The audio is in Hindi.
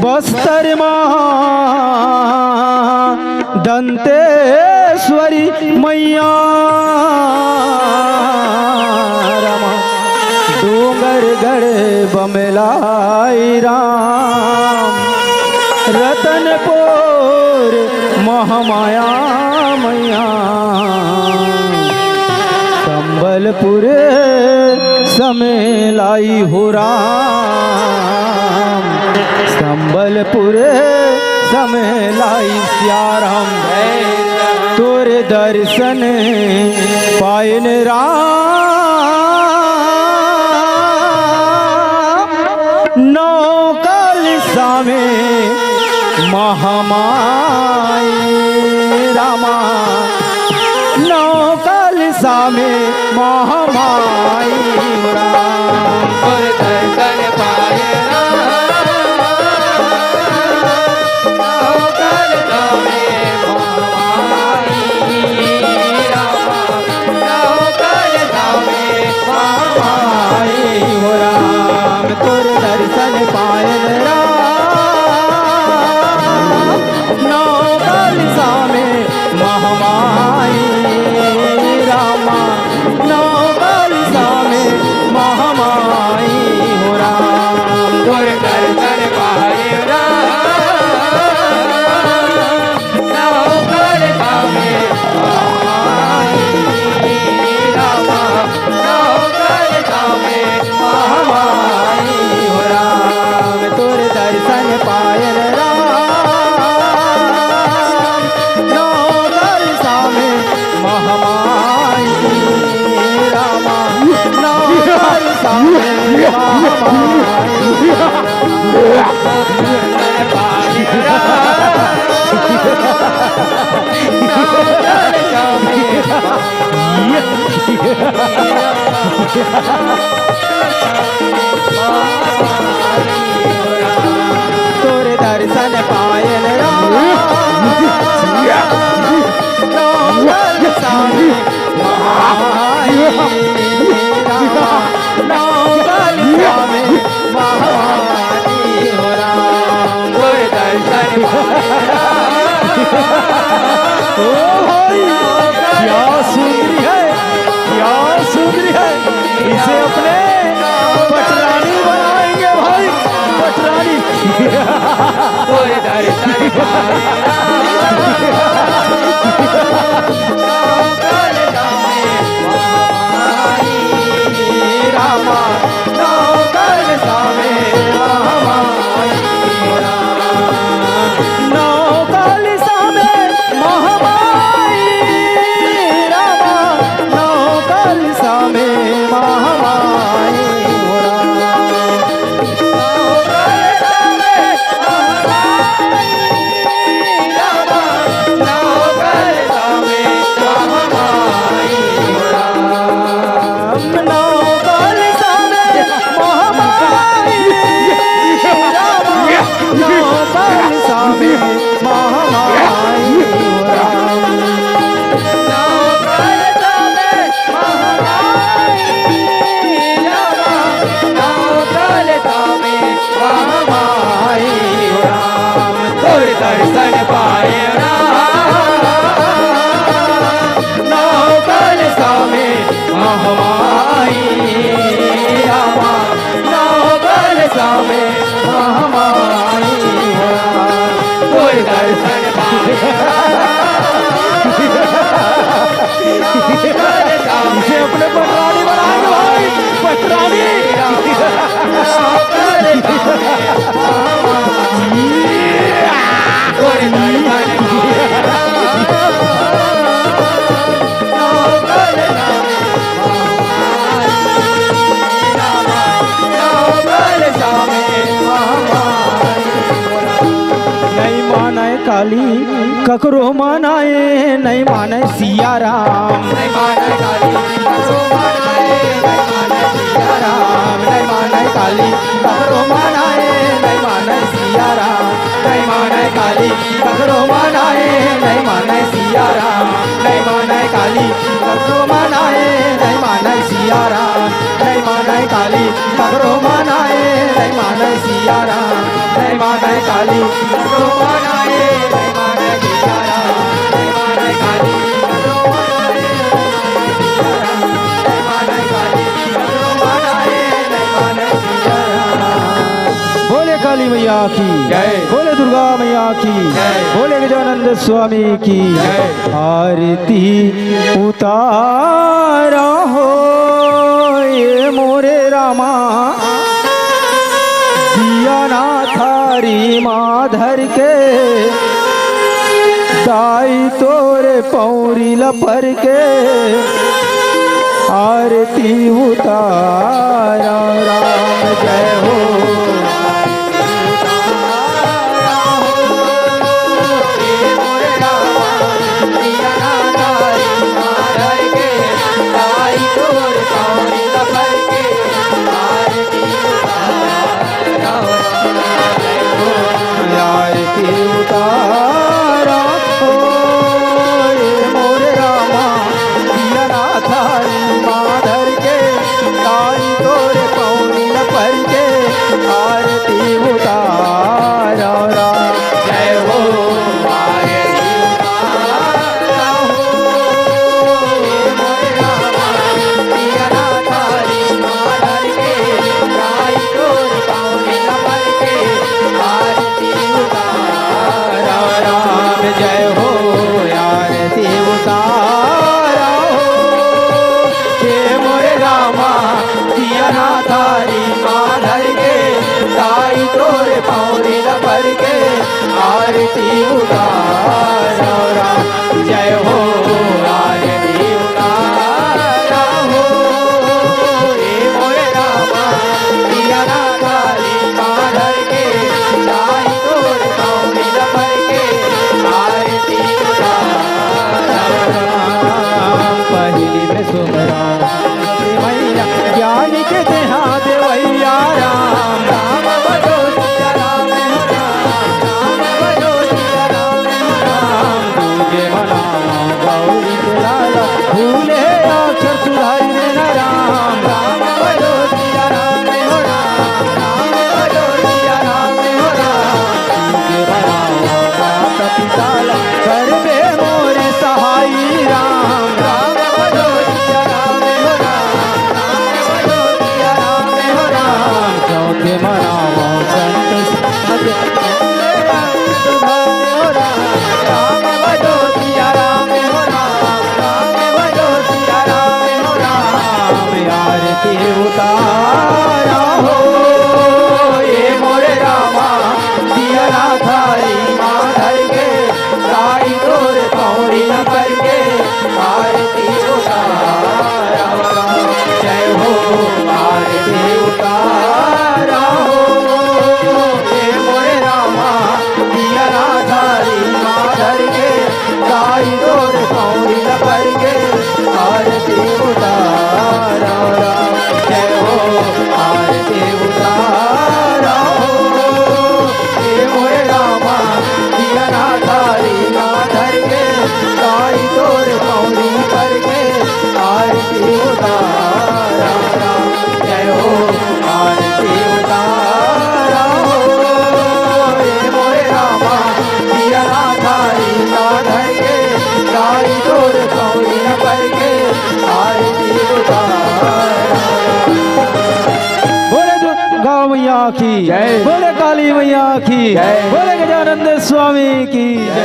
बस्तर माँ दंतेश्वरी मैया रमा डोंगर गढ़ बमलाई राम रतनपुर महामाया मैया संबलपुर समेलाई हो राम संबलपुर समेलाई सियाराम तोरे दर्शन पायन राम नौकल सामे महामाई रामा नौकल सामे महामाई राम और दर्शन पाए तोरे दर्शन पायल राम नौकल सामे महामाई रामा नौकल सामे महामाई हो राम तोरे दर्शन क्या सुंदरी है क्या सुंदरी है इसे अपने पटरानी बनाएंगे भाई पटरानी तोरे दर्शन रामा नौकल सामे महामाई नौकल सामे महामाई रामा नौकल सामे महामाई दर्शन पाए नौकल सामे महामाई रामा नौकल सामे महामाई तोरे दर्शन पाए इसे अपने पटरानी बनाएंगे भाई पटरानी तोरे दर्शन नहीं माने काली ककरो मनाए नहीं माने सिया राम नहीं माने काली ककरो मनाए नहीं माने सिया राम नहीं माने काली ककरो मनाए नहीं माने सिया राम नहीं माने काली ककरो मनाए नहीं माने सिया राम नहीं माने काली ककरो मनाए नहीं माने सिया राम नहीं माने काली ककरो मनाए नहीं माने सिया राम नहीं माने काली नरो मनाए नहीं माने सिया राम नहीं माने काली नरो मनाए नहीं माने काली नरो मनाए नहीं माने सिया राम। बोले काली मैया की जय। बोले दुर्गा मैया की जय। बोले गजानंद स्वामी की जय। आरती उतारा हो ये मोरे रामा दिया ना थारी माधर के दाई तोरे पौरी लपर के आरती उतारा राम जय हो आरती उतारा हो ये मोरे रामा दिया ना थारी माधर के ताई तोरे पौनी न पर के आरती उतारा राम जय हो आरती उतारा हो ये मोरे रामा दिया ना थारी माधर के ताई तोरे पौनी न पर के आरती उतारा राम जय हो आरती उतारा हो ये मोरे रामा दिया ना थारी माधर के ताई तोरे पौनी न पर के आरती उतारा राम जय हो आरती उतारा हो ये मोरे रामा दिया ना थारी माधर के ताई तोरे पौनी न पर के आरती उतारा पहली में सुमरा मैया ज्ञानी के देहा देवैया राम राम बजो सिया राम राम बजो सिया राम राम दूजे मना गौरी के लाला भूले अक्षर सुधारी देना राम राम बजो सिया राम राम बजो सिया राम दूजे मना बात पिताला कर दे मोरे सहाई राम राम बजो सिया राम बजो सिया राम राम चौथे मना संत राम बजो सिया राम राम बजो सिया राम राम आरती उतारा हो ये मोरे रामा दिया ना थारी माधर के ताई तोरे पौड़ी न करके आरती उतारा जय हो आरती उतारा हो ये मोरे रामा दिया ना थारी माधर के ताई तोरे पौड़ी न करके आरती उतारा जय हो आरती उतारा हो ये मोरे रामा दिया ना थारी माधर के ताई तोरे पौड़ी करके आरती उतारा जय हो आरती उतारा हो ये मोरे रामा दिया ना थारी माधर के ताई तोरे पौड़ी करके आरती उतारा बोले दुर्गा मैया की जय। बोले काली मैया की जय। बोले गजानंद स्वामी की जय।